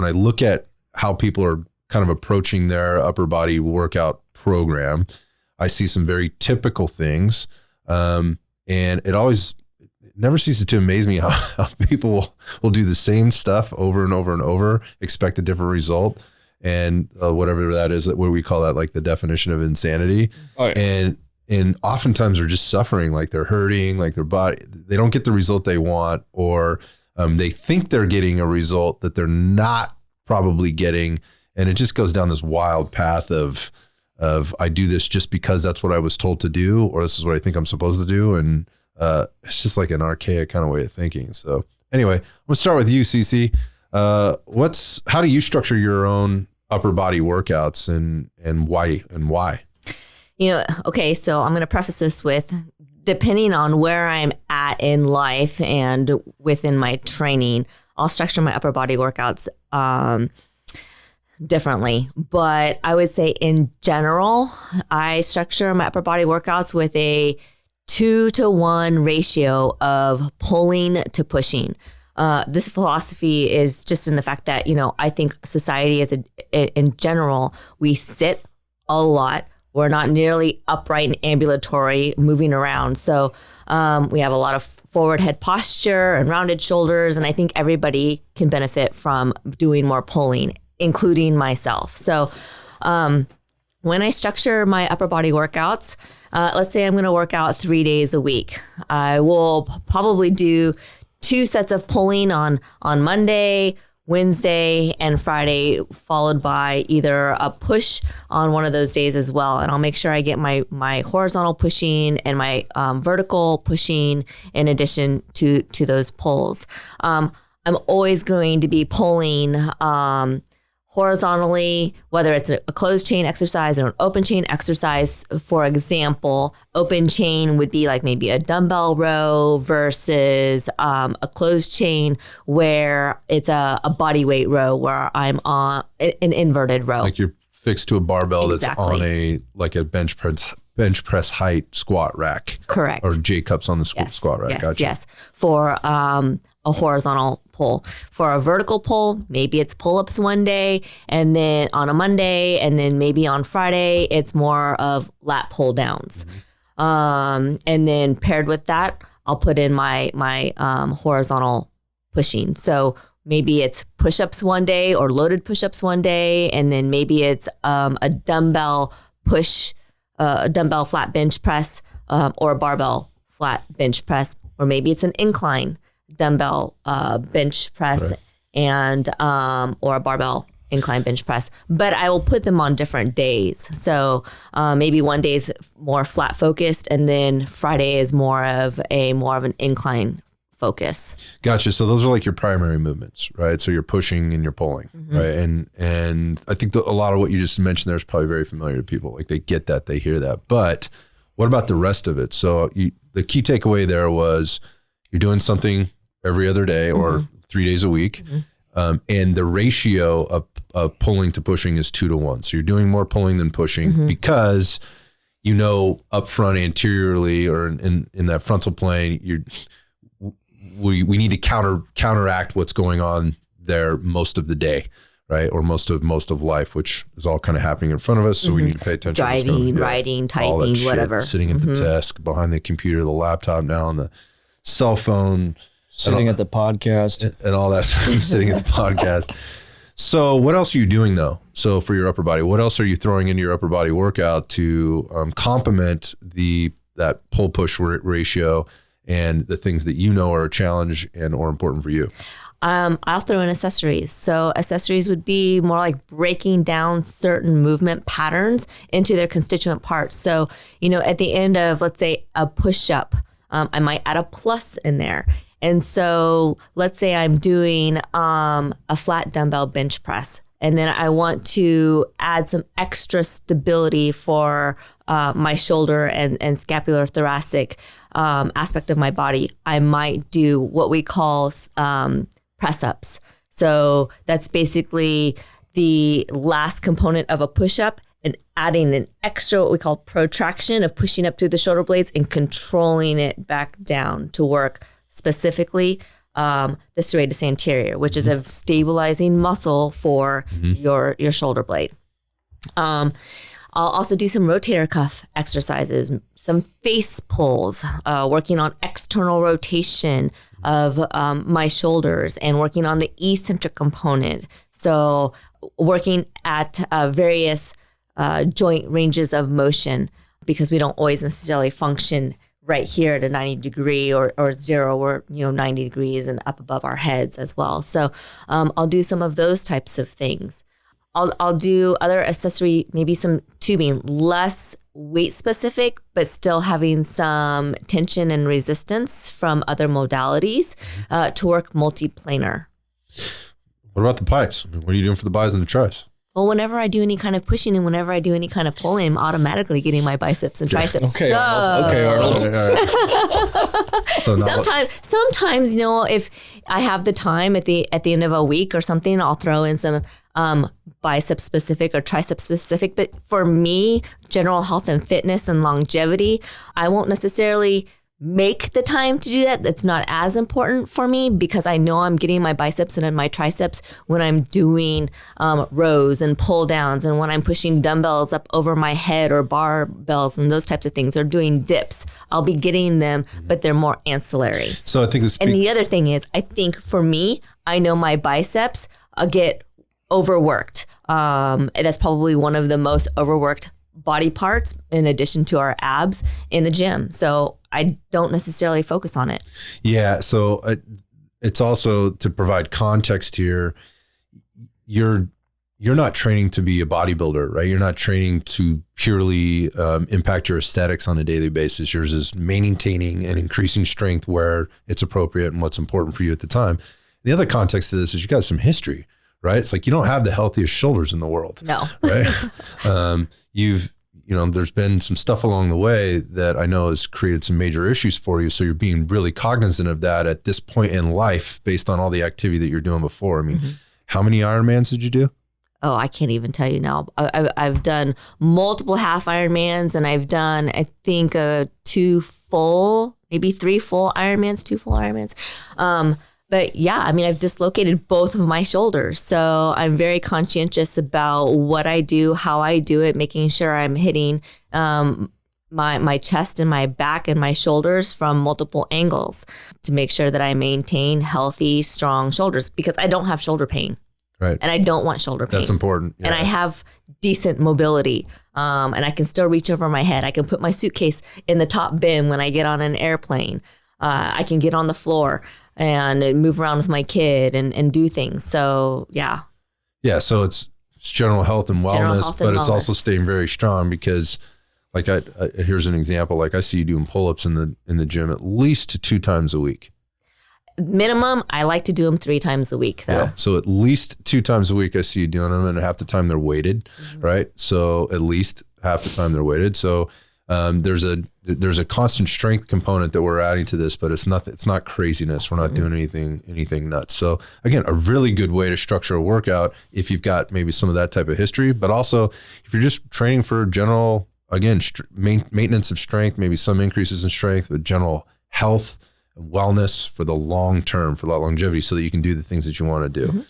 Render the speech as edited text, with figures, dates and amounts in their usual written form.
I look at how people are kind of approaching their upper body workout program, I see some very typical things. And it never ceases to amaze me how people will do the same stuff over and over and over, expect a different result. And whatever that is, what we call that, like the definition of insanity. Oh, yeah. And oftentimes they're just suffering, like they're hurting, like their body, they don't get the result they want, or they think they're getting a result that they're not probably getting. And it just goes down this wild path of I do this just because that's what I was told to do, or this is what I think I'm supposed to do. And it's just like an archaic kind of way of thinking. So anyway, let's start with you, CeCe. How do you structure your own upper body workouts and why? Okay, so I'm going to preface this with, depending on where I'm at in life and within my training, I'll structure my upper body workouts differently. But I would say in general, I structure my upper body workouts with a 2-to-1 ratio of pulling to pushing. This philosophy is just in the fact that, I think society in general, we sit a lot. We're not nearly upright and ambulatory, moving around. So we have a lot of forward head posture and rounded shoulders. And I think everybody can benefit from doing more pulling, including myself. So when I structure my upper body workouts, let's say I'm going to work out 3 days a week. I will probably do 2 sets of pulling on Monday, Wednesday, and Friday, followed by either a push on one of those days as well. And I'll make sure I get my horizontal pushing and my vertical pushing in addition to those pulls. I'm always going to be pulling horizontally, whether it's a closed chain exercise or an open chain exercise. For example, open chain would be like maybe a dumbbell row versus a closed chain where it's a body weight row where I'm on an inverted row. Like you're fixed to a barbell. Exactly. That's on a bench press height squat rack. Correct. Or J cups on the squat rack. Yes, Gotcha. yes. For a horizontal pull. For a vertical pull, maybe it's pull-ups one day, and then on a Monday, and then maybe on Friday, it's more of lat pull downs. Mm-hmm. And then paired with that, I'll put in my horizontal pushing. So maybe it's push-ups one day or loaded push-ups one day, and then maybe it's a dumbbell push, a dumbbell flat bench press, or a barbell flat bench press, or maybe it's an incline dumbbell bench press, right, and or a barbell incline bench press. But I will put them on different days. So maybe one day is more flat focused, and then Friday is more of an incline focus. Gotcha. So those are like your primary movements, right? So you're pushing and you're pulling, mm-hmm, right? And I think a lot of what you just mentioned there is probably very familiar to people. Like they get that, they hear that. But what about the rest of it? So the key takeaway there was you're doing something every other day or 3 days a week. Mm-hmm. And the ratio of pulling to pushing is 2-to-1. So you're doing more pulling than pushing, mm-hmm, because up front anteriorly or in that frontal plane, we need to counteract what's going on there most of the day, right? Or most of life, which is all kind of happening in front of us. So we need to pay attention. Driving, writing, typing, whatever. Sitting at the desk, behind the computer, the laptop now, on the cell phone. Sitting at the podcast. And all that, sitting at the podcast. So what else are you doing though? So for your upper body, what else are you throwing into your upper body workout to complement that pull push ratio and the things that are a challenge or important for you? I'll throw in accessories. So accessories would be more like breaking down certain movement patterns into their constituent parts. So, at the end of, let's say, a push-up, I might add a plus in there. And so let's say I'm doing a flat dumbbell bench press, and then I want to add some extra stability for my shoulder and scapular thoracic aspect of my body. I might do what we call press ups. So that's basically the last component of a push up, and adding an extra, what we call protraction, of pushing up through the shoulder blades and controlling it back down to work specifically the serratus anterior, which is a stabilizing muscle for your shoulder blade. I'll also do some rotator cuff exercises, some face pulls, working on external rotation of my shoulders and working on the eccentric component. So working at various joint ranges of motion, because we don't always necessarily function right here at a 90 degree or 0 or 90 degrees and up above our heads as well. So I'll do some of those types of things. I'll do other accessory, maybe some tubing, less weight specific, but still having some tension and resistance from other modalities to work multiplanar. What about the pipes? What are you doing for the bis and the tris? Well, whenever I do any kind of pushing and whenever I do any kind of pulling, I'm automatically getting my biceps and triceps. Okay, Arnold. So sometimes, if I have the time at the end of a week or something, I'll throw in some bicep specific or tricep specific. But for me, general health and fitness and longevity, I won't necessarily make the time to do that. That's not as important for me because I know I'm getting my biceps and my triceps when I'm doing rows and pull downs and when I'm pushing dumbbells up over my head or barbells and those types of things, or doing dips. I'll be getting them, but they're more ancillary. So I think and the other thing is, I think for me, I know my biceps get overworked. That's probably one of the most overworked body parts in addition to our abs in the gym. So I don't necessarily focus on it. Yeah. So it's also to provide context here. You're not training to be a bodybuilder, right? You're not training to purely impact your aesthetics on a daily basis. Yours is maintaining and increasing strength where it's appropriate and what's important for you at the time. The other context to this is you got some history, right? It's like you don't have the healthiest shoulders in the world. No. Right? There's been some stuff along the way that I know has created some major issues for you. So you're being really cognizant of that at this point in life based on all the activity that you're doing before. I mean, how many Ironmans did you do? Oh, I can't even tell you now. I've done multiple half Ironmans, and I've done, I think, 2 full, maybe 3 full Ironmans, 2 full Ironmans. But yeah, I mean, I've dislocated both of my shoulders. So I'm very conscientious about what I do, how I do it, making sure I'm hitting my chest and my back and my shoulders from multiple angles to make sure that I maintain healthy, strong shoulders, because I don't have shoulder pain. Right. And I don't want shoulder pain. That's important. Yeah. And I have decent mobility. And I can still reach over my head. I can put my suitcase in the top bin when I get on an airplane. I can get on the floor and move around with my kid and do things. So, yeah. Yeah, so it's general health and wellness, but it's also staying very strong because, like, here's an example. Like, I see you doing pull-ups in the gym at least 2 times a week. Minimum, I like to do them 3 times a week, though. Yeah, so at least 2 times a week I see you doing them, and half the time they're weighted, right? So at least half the time they're weighted. So there's a constant strength component that we're adding to this, but it's not craziness. We're not doing anything nuts. So again, a really good way to structure a workout if you've got maybe some of that type of history, but also if you're just training for general, again, maintenance of strength, maybe some increases in strength, but general health and wellness for the long term, for that longevity, so that you can do the things that you want to do.